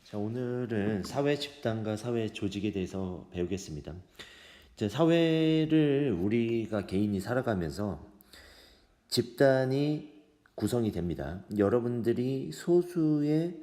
자, 오늘은 사회 집단과 사회 조직에 대해서 배우겠습니다. 이제 사회를 우리가 개인이 살아가면서 집단이 구성이 됩니다. 여러분들이 소수의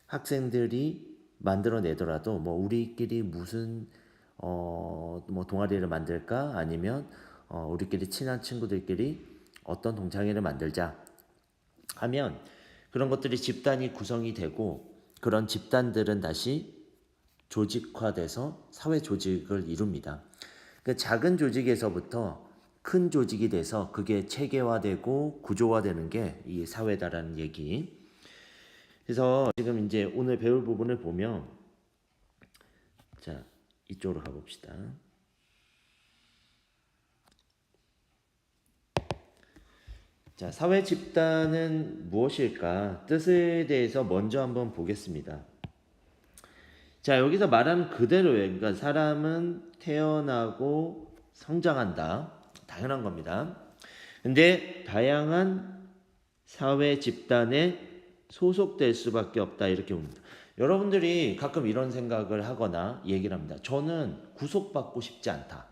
학생들이 만들어내더라도 뭐 우리끼리 무슨 뭐 동아리를 만들까 아니면 우리끼리 친한 친구들끼리 어떤 동창회를 만들자 하면 그런 것들이 집단이 구성이 되고 그런 집단들은 다시 조직화돼서 사회 조직을 이룹니다. 그 작은 조직에서부터 큰 조직이 돼서 그게 체계화되고 구조화되는 게 이 사회다라는 얘기. 그래서 지금 이제 오늘 배울 부분을 보면 자, 이쪽으로 가봅시다. 자, 사회 집단은 무엇일까? 뜻에 대해서 먼저 한번 보겠습니다. 자, 여기서 말하는 그대로예요. 그러니까 사람은 태어나고 성장한다. 당연한 겁니다. 근데 다양한 사회 집단에 소속될 수밖에 없다. 이렇게 봅니다. 여러분들이 가끔 이런 생각을 하거나 얘기를 합니다. 저는 구속받고 싶지 않다.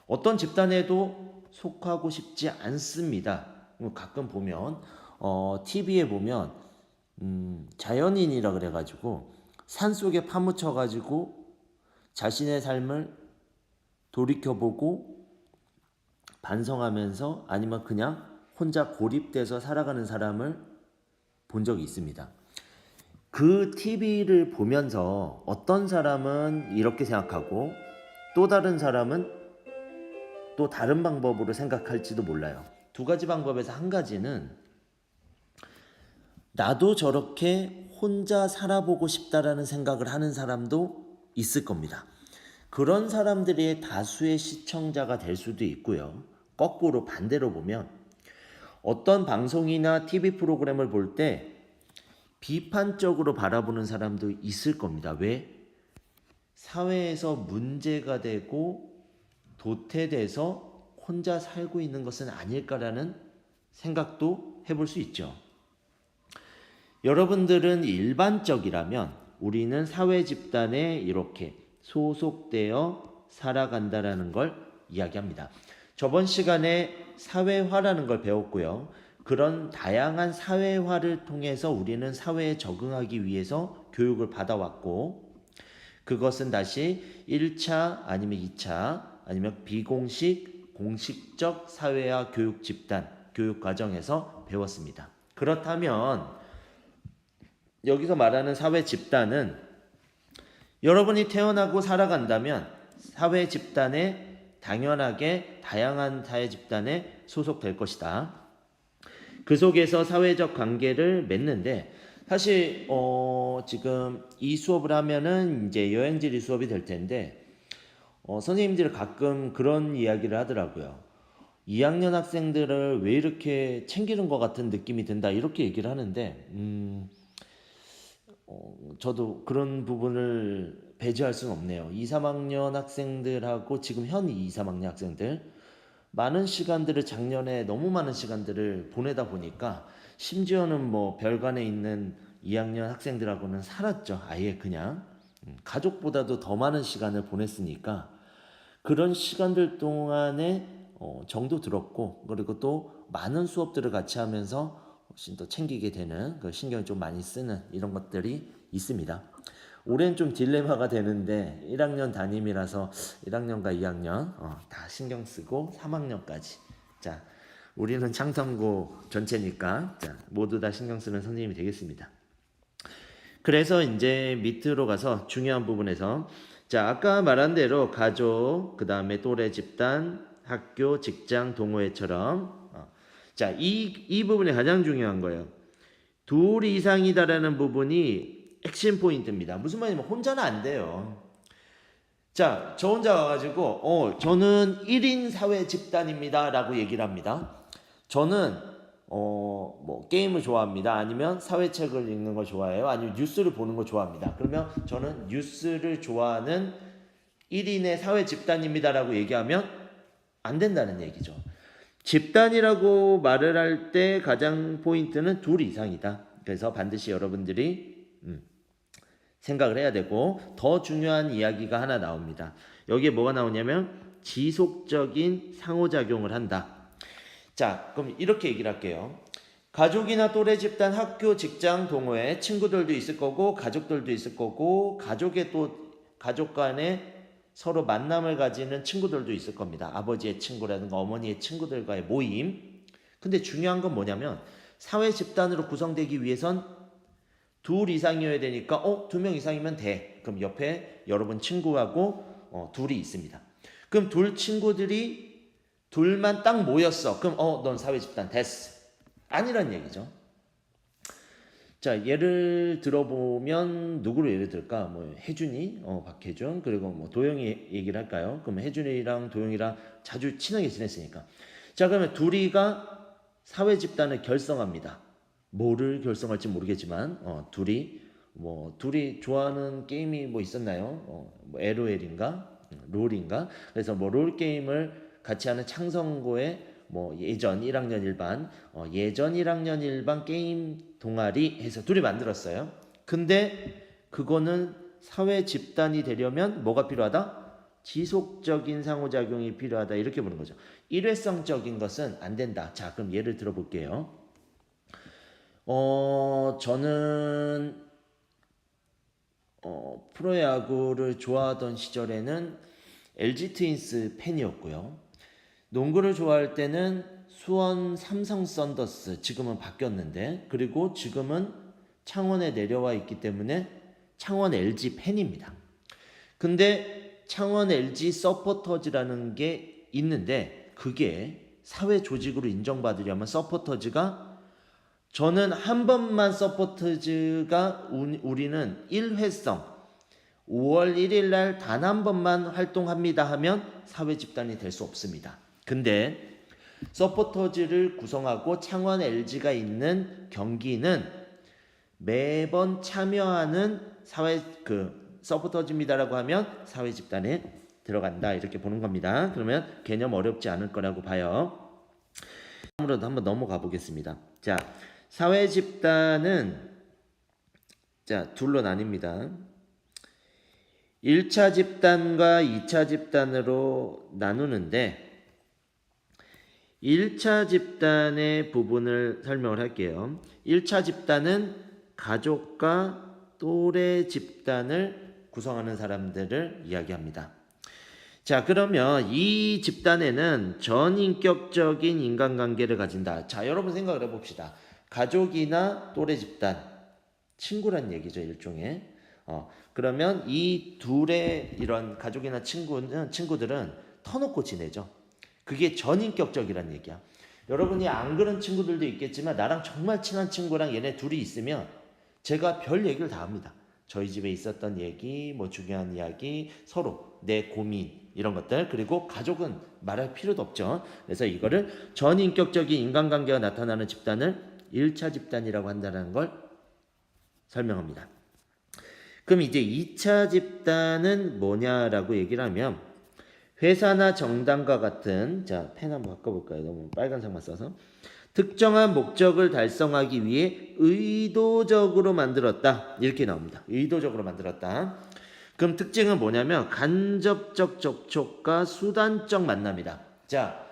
어떤 집단에도 속하고 싶지 않습니다. 가끔 보면 TV에 보면 자연인이라 그래가지고 산속에 파묻혀가지고 자신의 삶을 돌이켜보고 반성하면서 아니면 그냥 혼자 고립돼서 살아가는 사람을 본 적이 있습니다. 그 TV를 보면서 어떤 사람은 이렇게 생각하고 또 다른 사람은 또 다른 방법으로 생각할지도 몰라요. 두 가지 방법에서 한 가지는 나도 저렇게 혼자 살아보고 싶다라는 생각을 하는 사람도 있을 겁니다. 그런 사람들이 다수의 시청자가 될 수도 있고요. 거꾸로 반대로 보면 어떤 방송이나 TV 프로그램을 볼 때 비판적으로 바라보는 사람도 있을 겁니다. 왜? 사회에서 문제가 되고 도태돼서 혼자 살고 있는 것은 아닐까라는 생각도 해볼 수 있죠. 여러분들은 일반적이라면 우리는 사회 집단에 이렇게 소속되어 살아간다라는 걸 이야기합니다. 저번 시간에 사회화라는 걸 배웠고요. 그런 다양한 사회화를 통해서 우리는 사회에 적응하기 위해서 교육을 받아왔고 그것은 다시 1차 아니면 2차 아니면 비공식, 공식적 사회화 교육 집단, 교육 과정에서 배웠습니다. 그렇다면 여기서 말하는 사회 집단은 여러분이 태어나고 살아간다면 사회 집단에 당연하게 다양한 사회 집단에 소속될 것이다. 그 속에서 사회적 관계를 맺는데 사실 지금 이 수업을 하면은 이제 여행지리 수업이 될 텐데 선생님들이 가끔 그런 이야기를 하더라고요. 2학년 학생들을 왜 이렇게 챙기는 것 같은 느낌이 든다 이렇게 얘기를 하는데 저도 그런 부분을 배제할 수는 없네요. 2, 3학년 학생들하고 지금 현 2, 3학년 학생들 많은 시간들을 작년에 너무 많은 시간들을 보내다 보니까 심지어는 뭐 별관에 있는 2학년 학생들하고는 살았죠. 아예 그냥 가족보다도 더 많은 시간을 보냈으니까 그런 시간들 동안에 정도 들었고 그리고 또 많은 수업들을 같이 하면서 훨씬 더 챙기게 되는 그 신경을 좀 많이 쓰는 이런 것들이 있습니다. 올해는 좀 딜레마가 되는데 1학년 담임이라서 1학년과 2학년 다 신경 쓰고 3학년까지 자 우리는 창성고 전체니까 자, 모두 다 신경 쓰는 선생님이 되겠습니다. 그래서 이제 밑으로 가서 중요한 부분에서 자 아까 말한 대로 가족 그 다음에 또래 집단 학교 직장 동호회처럼 자 이 부분이 가장 중요한 거예요. 둘 이상이다라는 부분이 핵심 포인트입니다. 무슨 말이냐면 혼자는 안 돼요. 자, 저 혼자 와가지고 저는 1인 사회 집단입니다 라고 얘기를 합니다. 저는 뭐 게임을 좋아합니다. 아니면 사회책을 읽는 걸 좋아해요. 아니면 뉴스를 보는 걸 좋아합니다. 그러면 저는 뉴스를 좋아하는 1인의 사회 집단입니다 라고 얘기하면 안 된다는 얘기죠. 집단이라고 말을 할 때 가장 포인트는 둘 이상이다. 그래서 반드시 여러분들이 생각을 해야 되고, 더 중요한 이야기가 하나 나옵니다. 여기에 뭐가 나오냐면 지속적인 상호작용을 한다. 자, 그럼 이렇게 얘기를 할게요. 가족이나 또래 집단, 학교, 직장, 동호회, 친구들도 있을 거고 가족들도 있을 거고 가족의 또 가족 간에 서로 만남을 가지는 친구들도 있을 겁니다. 아버지의 친구라든가 어머니의 친구들과의 모임. 근데 중요한 건 뭐냐면 사회 집단으로 구성되기 위해선 둘 이상이어야 되니까 2명 이상이면 돼. 그럼 옆에 여러분 친구하고 둘이 있습니다. 그럼 둘 친구들이 둘만 딱 모였어. 그럼 넌 사회 집단 됐어. 아니란 얘기죠. 자, 예를 들어보면 누구를 예를 들까? 뭐 혜준이, 박혜준, 그리고 뭐 도영이 얘기를 할까요? 그럼 혜준이랑 도영이랑 자주 친하게 지냈으니까. 자, 그러면 둘이가 사회 집단을 결성합니다. 뭐를 결성할지 모르겠지만 둘이 좋아하는 게임이 뭐 있었나요? 뭐 LOL인가? 롤인가? 그래서 뭐 롤 게임을 같이 하는 창성고에 뭐 예전 1학년 1반 예전 1학년 1반 게임 동아리 해서 둘이 만들었어요. 근데 그거는 사회 집단이 되려면 뭐가 필요하다? 지속적인 상호작용이 필요하다. 이렇게 보는 거죠. 일회성적인 것은 안 된다. 자, 그럼 예를 들어 볼게요. 저는 프로야구를 좋아하던 시절에는 LG 트윈스 팬이었고요. 농구를 좋아할 때는 수원 삼성 썬더스, 지금은 바뀌었는데, 그리고 지금은 창원에 내려와 있기 때문에 창원 LG 팬입니다. 근데 창원 LG 서포터즈라는 게 있는데 그게 사회 조직으로 인정받으려면 서포터즈가 저는 한 번만 서포터즈가 우리는 1회성 5월 1일 날 단 한 번만 활동합니다 하면 사회 집단이 될 수 없습니다. 근데 서포터즈를 구성하고 창원 LG가 있는 경기는 매번 참여하는 서포터즈입니다라고 하면 사회 집단에 들어간다. 이렇게 보는 겁니다. 그러면 개념 어렵지 않을 거라고 봐요. 다음으로도 한번 넘어가 보겠습니다. 자, 사회 집단은 둘로 나뉩니다. 1차 집단과 2차 집단으로 나누는데 1차 집단의 부분을 설명을 할게요. 1차 집단은 가족과 또래 집단을 구성하는 사람들을 이야기합니다. 자, 그러면 이 집단에는 전인격적인 인간관계를 가진다. 자, 여러분 생각을 해봅시다. 가족이나 또래 집단, 친구란 얘기죠, 일종의. 그러면 이 둘의 이런 가족이나 친구들은 터놓고 지내죠. 그게 전인격적이란 얘기야. 여러분이 안 그런 친구들도 있겠지만 나랑 정말 친한 친구랑 얘네 둘이 있으면 제가 별 얘기를 다 합니다. 저희 집에 있었던 얘기, 뭐 중요한 이야기, 서로 내 고민 이런 것들. 그리고 가족은 말할 필요도 없죠. 그래서 이거를 전인격적인 인간관계가 나타나는 집단을 1차 집단이라고 한다는 걸 설명합니다. 그럼 이제 2차 집단은 뭐냐라고 얘기를 하면 회사나 정당과 같은, 자, 펜 한번 바꿔볼까요? 너무 빨간색만 써서. 특정한 목적을 달성하기 위해 의도적으로 만들었다. 이렇게 나옵니다. 의도적으로 만들었다. 그럼 특징은 뭐냐면 간접적 접촉과 수단적 만남이다. 자,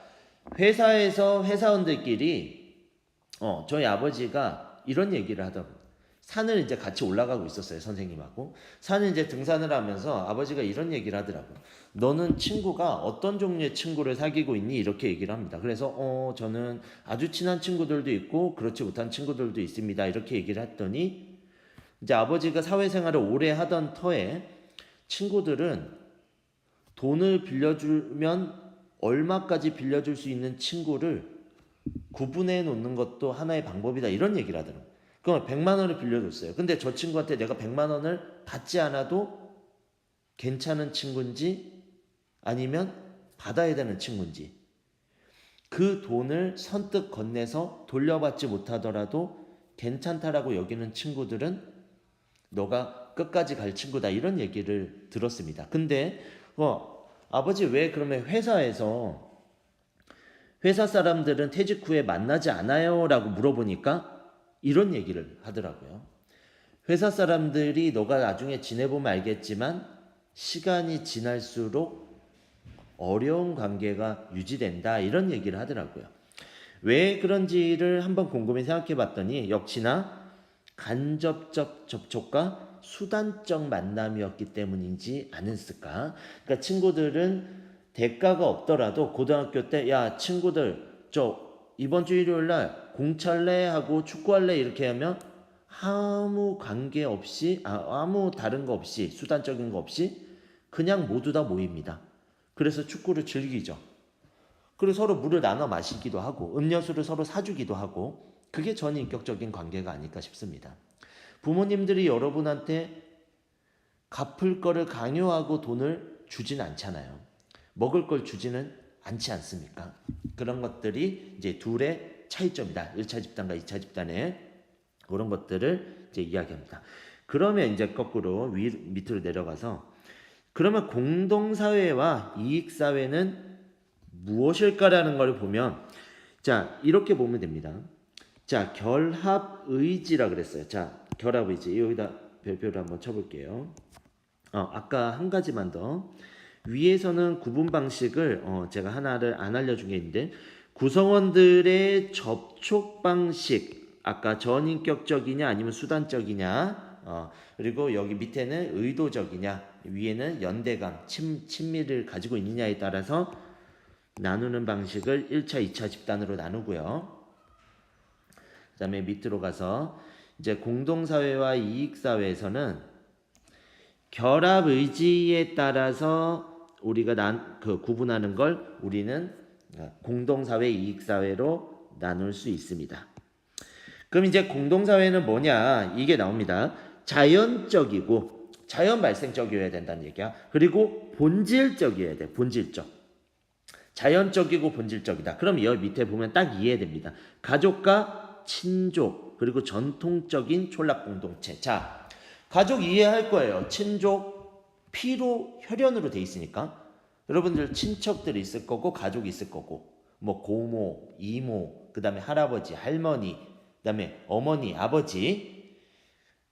회사에서 회사원들끼리 저희 아버지가 이런 얘기를 하더라고요. 산을 이제 같이 올라가고 있었어요, 선생님하고. 산을 이제 등산을 하면서 아버지가 이런 얘기를 하더라고요. 너는 친구가 어떤 종류의 친구를 사귀고 있니? 이렇게 얘기를 합니다. 그래서 저는 아주 친한 친구들도 있고 그렇지 못한 친구들도 있습니다. 이렇게 얘기를 했더니 이제 아버지가 사회생활을 오래 하던 터에 친구들은 돈을 빌려주면 얼마까지 빌려줄 수 있는 친구를 구분해 놓는 것도 하나의 방법이다. 이런 얘기를 하더라고요. 그럼 100만 원을 빌려줬어요. 근데 저 친구한테 내가 100만 원을 받지 않아도 괜찮은 친구인지 아니면 받아야 되는 친구인지 그 돈을 선뜻 건네서 돌려받지 못하더라도 괜찮다라고 여기는 친구들은 너가 끝까지 갈 친구다. 이런 얘기를 들었습니다. 근데 아버지 왜 그러면 회사 사람들은 퇴직 후에 만나지 않아요? 라고 물어보니까 이런 얘기를 하더라고요. 회사 사람들이 너가 나중에 지내보면 알겠지만 시간이 지날수록 어려운 관계가 유지된다 이런 얘기를 하더라고요. 왜 그런지를 한번 곰곰이 생각해 봤더니 역시나 간접적 접촉과 수단적 만남이었기 때문인지 않았을까. 그러니까 친구들은 대가가 없더라도 고등학교 때 야 친구들 저 이번 주 일요일 날 공찰래 하고 축구할래 이렇게 하면 아무 관계 없이 아무 다른 거 없이 수단적인 거 없이 그냥 모두 다 모입니다. 그래서 축구를 즐기죠. 그리고 서로 물을 나눠 마시기도 하고 음료수를 서로 사주기도 하고 그게 전인격적인 관계가 아닐까 싶습니다. 부모님들이 여러분한테 갚을 거를 강요하고 돈을 주진 않잖아요. 먹을 걸 주지는 않지 않습니까? 그런 것들이 이제 둘의 차이점이다. 1차 집단과 2차 집단의 그런 것들을 이제 이야기합니다. 그러면 이제 거꾸로 밑으로 내려가서 그러면 공동사회와 이익사회는 무엇일까라는 걸 보면 자 이렇게 보면 됩니다. 자 결합의지라 그랬어요. 자 결합의지 여기다 별표를 한번 쳐볼게요. 아까 한 가지만 더 위에서는 구분 방식을 제가 하나를 안 알려준 게 있는데 구성원들의 접촉 방식 아까 전인격적이냐 아니면 수단적이냐 그리고 여기 밑에는 의도적이냐 위에는 연대감 친밀을 가지고 있느냐에 따라서 나누는 방식을 1차 2차 집단으로 나누고요. 그 다음에 밑으로 가서 이제 공동사회와 이익사회에서는 결합의지에 따라서 우리가 구분하는 걸 우리는 공동사회, 이익사회로 나눌 수 있습니다. 그럼 이제 공동사회는 뭐냐? 이게 나옵니다. 자연적이고 자연 발생적이어야 된다는 얘기야. 그리고 본질적이어야 돼. 본질적. 자연적이고 본질적이다. 그럼 여기 밑에 보면 딱 이해됩니다. 가족과 친족 그리고 전통적인 촌락 공동체. 자, 가족 이해할 거예요. 친족 피로 혈연으로 돼 있으니까 여러분들 친척들이 있을 거고 가족이 있을 거고 뭐 고모, 이모, 그 다음에 할아버지, 할머니, 그 다음에 어머니, 아버지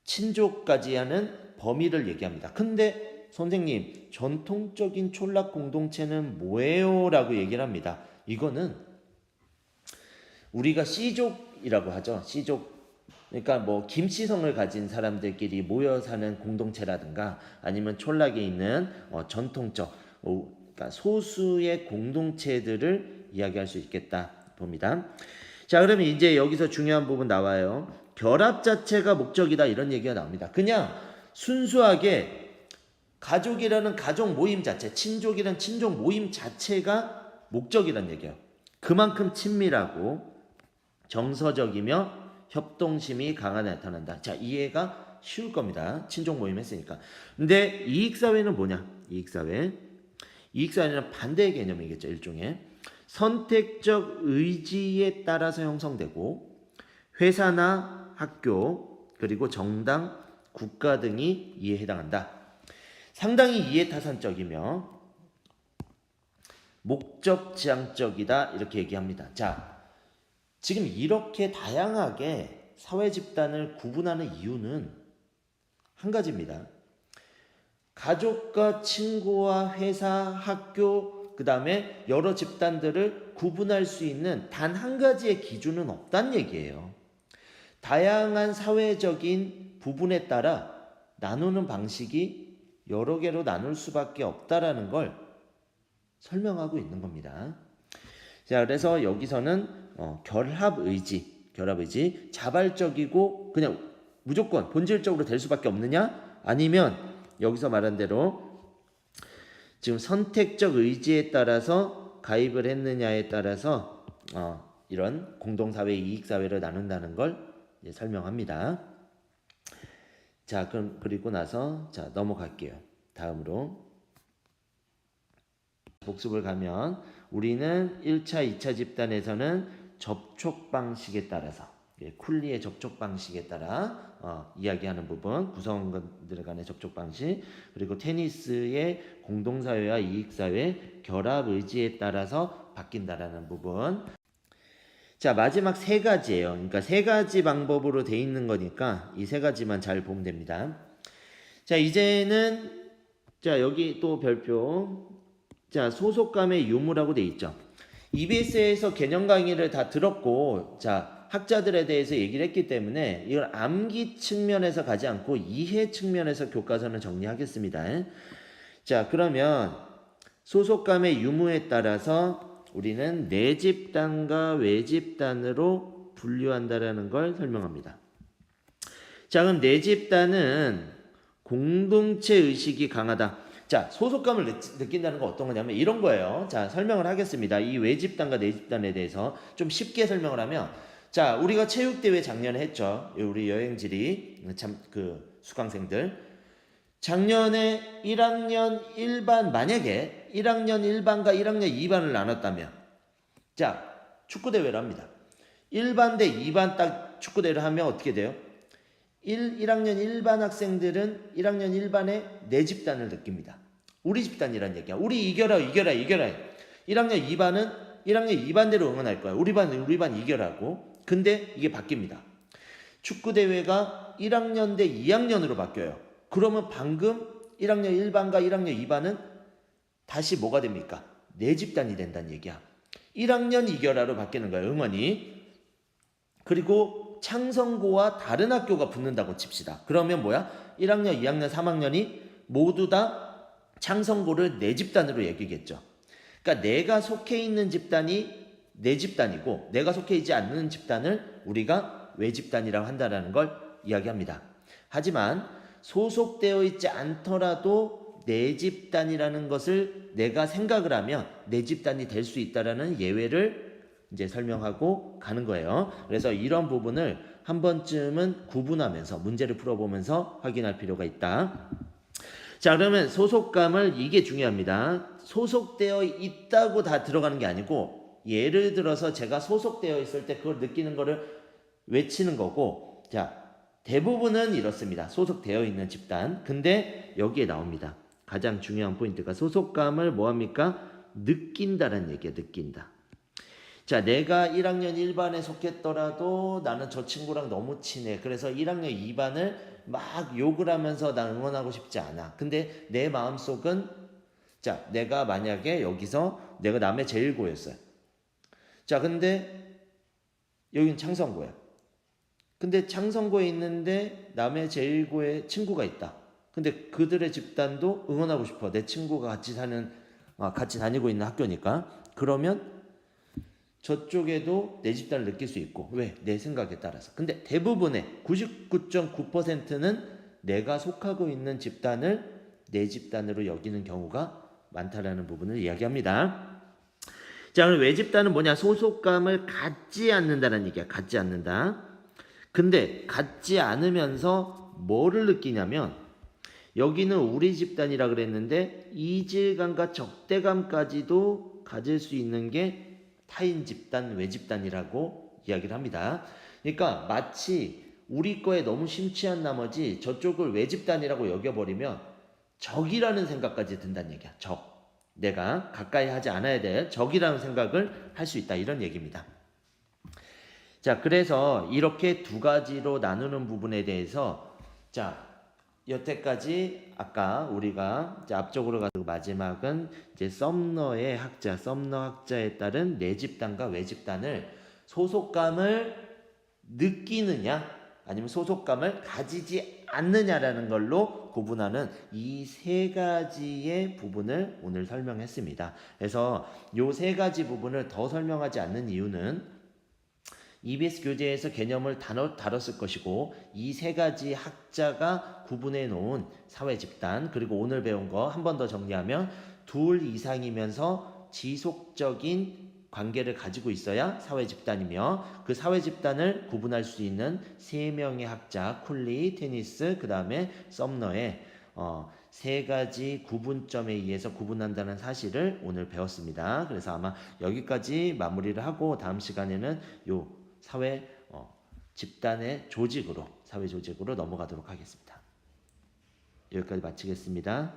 친족까지 하는 범위를 얘기합니다. 근데 선생님 전통적인 촌락 공동체는 뭐예요? 라고 얘기를 합니다. 이거는 우리가 C족이라고 하죠. C족 그러니까 뭐 김씨성을 가진 사람들끼리 모여 사는 공동체라든가 아니면 촌락에 있는 전통적 그러니까 소수의 공동체들을 이야기할 수 있겠다 봅니다. 자 그러면 이제 여기서 중요한 부분 나와요. 결합 자체가 목적이다 이런 얘기가 나옵니다. 그냥 순수하게 가족이라는 가족 모임 자체, 친족이라는 친족 모임 자체가 목적이란 얘기예요. 그만큼 친밀하고 정서적이며 협동심이 강하게 나타난다. 자, 이해가 쉬울 겁니다. 친족 모임 했으니까. 근데 이익사회는 뭐냐? 이익사회는 반대의 개념이겠죠. 일종의 선택적 의지에 따라서 형성되고 회사나 학교 그리고 정당, 국가 등이 이에 해당한다. 상당히 이해타산적이며 목적지향적이다 이렇게 얘기합니다. 자, 지금 이렇게 다양하게 사회 집단을 구분하는 이유는 한 가지입니다. 가족과 친구와 회사, 학교, 그 다음에 여러 집단들을 구분할 수 있는 단 한 가지의 기준은 없다는 얘기예요. 다양한 사회적인 부분에 따라 나누는 방식이 여러 개로 나눌 수밖에 없다라는 걸 설명하고 있는 겁니다. 자, 그래서 여기서는 결합의지, 자발적이고 그냥 무조건 본질적으로 될 수밖에 없느냐? 아니면 여기서 말한 대로 지금 선택적 의지에 따라서 가입을 했느냐에 따라서 이런 공동사회, 이익사회를 나눈다는 걸 이제 설명합니다. 자, 그럼 그리고 나서 자 넘어갈게요. 다음으로 복습을 가면 우리는 1차, 2차 집단에서는 접촉 방식에 따라서 쿨리의 접촉 방식에 따라 이야기하는 부분, 구성원들 간의 접촉 방식, 그리고 테니스의 공동사회와 이익사회 결합 의지에 따라서 바뀐다라는 부분. 자, 마지막 세 가지예요. 그러니까 세 가지 방법으로 돼 있는 거니까 이 세 가지만 잘 보면 됩니다. 자, 이제는 자, 여기 또 별표. 자, 소속감의 유무라고 돼 있죠. EBS에서 개념 강의를 다 들었고, 자, 학자들에 대해서 얘기를 했기 때문에 이걸 암기 측면에서 가지 않고 이해 측면에서 교과서는 정리하겠습니다. 자, 그러면 소속감의 유무에 따라서 우리는 내 집단과 외 집단으로 분류한다라는 걸 설명합니다. 자, 그럼 내 집단은 공동체 의식이 강하다. 자, 소속감을 느낀다는 건 어떤 거냐면 이런 거예요. 자, 설명을 하겠습니다. 이 외 집단과 내 집단에 대해서 좀 쉽게 설명을 하면, 자, 우리가 체육대회 작년에 했죠. 우리 여행지리 참 그 수강생들. 작년에 1학년 1반, 만약에 1학년 1반과 1학년 2반을 나눴다면, 자, 축구대회를 합니다. 1반 대 2반 딱 축구대회를 하면 어떻게 돼요? 1학년 1반 학생들은 1학년 1반에 내 집단을 느낍니다. 우리 집단이란 얘기야. 우리 이겨라. 1학년 2반은 1학년 2반대로 응원할 거야. 우리 반 이겨라고. 근데 이게 바뀝니다. 축구대회가 1학년 대 2학년으로 바뀌어요. 그러면 방금 1학년 1반과 1학년 2반은 다시 뭐가 됩니까? 내 집단이 된다는 얘기야. 1학년 이겨라로 바뀌는 거야, 응원이. 그리고 창성고와 다른 학교가 붙는다고 칩시다. 그러면 뭐야? 1학년, 2학년, 3학년이 모두 다 창성고를 내 집단으로 여기겠죠. 그러니까 내가 속해 있는 집단이 내 집단이고 내가 속해 있지 않는 집단을 우리가 외 집단이라고 한다는 걸 이야기합니다. 하지만 소속되어 있지 않더라도 내 집단이라는 것을 내가 생각을 하면 내 집단이 될 수 있다라는 예외를 이제 설명하고 가는 거예요. 그래서 이런 부분을 한 번쯤은 구분하면서 문제를 풀어보면서 확인할 필요가 있다. 자, 그러면 소속감을, 이게 중요합니다. 소속되어 있다고 다 들어가는 게 아니고, 예를 들어서 제가 소속되어 있을 때 그걸 느끼는 거를 외치는 거고, 자, 대부분은 이렇습니다. 소속되어 있는 집단. 근데 여기에 나옵니다. 가장 중요한 포인트가 소속감을 뭐합니까? 느낀다라는 얘기야. 느낀다. 자, 내가 1학년 1반에 속했더라도 나는 저 친구랑 너무 친해. 그래서 1학년 2반을 막 욕을 하면서 난 응원하고 싶지 않아. 근데 내 마음속은, 자, 내가 만약에 여기서 내가 남의 제1고였어요. 자, 근데 여긴 창성고야. 근데 창성고에 있는데 남의 제1고에 친구가 있다. 근데 그들의 집단도 응원하고 싶어. 내 친구가 같이 다니고 있는 학교니까. 그러면 저쪽에도 내 집단을 느낄 수 있고. 왜? 내 생각에 따라서. 근데 대부분의 99.9%는 내가 속하고 있는 집단을 내 집단으로 여기는 경우가 많다라는 부분을 이야기합니다. 자, 그럼 외 집단은 뭐냐? 소속감을 갖지 않는다는 얘기야. 갖지 않는다. 근데 갖지 않으면서 뭐를 느끼냐면, 여기는 우리 집단이라 그랬는데 이질감과 적대감까지도 가질 수 있는 게 타인 집단, 외 집단이라고 이야기를 합니다. 그러니까 마치 우리 거에 너무 심취한 나머지 저쪽을 외 집단이라고 여겨버리면 적이라는 생각까지 든다는 얘기야. 적. 내가 가까이 하지 않아야 될 적이라는 생각을 할 수 있다. 이런 얘기입니다. 자, 그래서 이렇게 두 가지로 나누는 부분에 대해서, 자, 여태까지 아까 우리가 앞쪽으로 가서 마지막은 이제 썸너 학자에 따른 내 집단과 외 집단을 소속감을 느끼느냐 아니면 소속감을 가지지 않느냐라는 걸로 구분하는 이 세 가지의 부분을 오늘 설명했습니다. 그래서 이 세 가지 부분을 더 설명하지 않는 이유는 EBS 교재에서 개념을 다뤘을 것이고, 이 세 가지 학자가 구분해 놓은 사회 집단, 그리고 오늘 배운 거 한 번 더 정리하면 둘 이상이면서 지속적인 관계를 가지고 있어야 사회 집단이며, 그 사회 집단을 구분할 수 있는 세 명의 학자, 쿨리, 테니스, 그 다음에 썸너의 세 가지 구분점에 의해서 구분한다는 사실을 오늘 배웠습니다. 그래서 아마 여기까지 마무리를 하고 다음 시간에는 요 사회 집단의 사회 조직으로 넘어가도록 하겠습니다. 여기까지 마치겠습니다.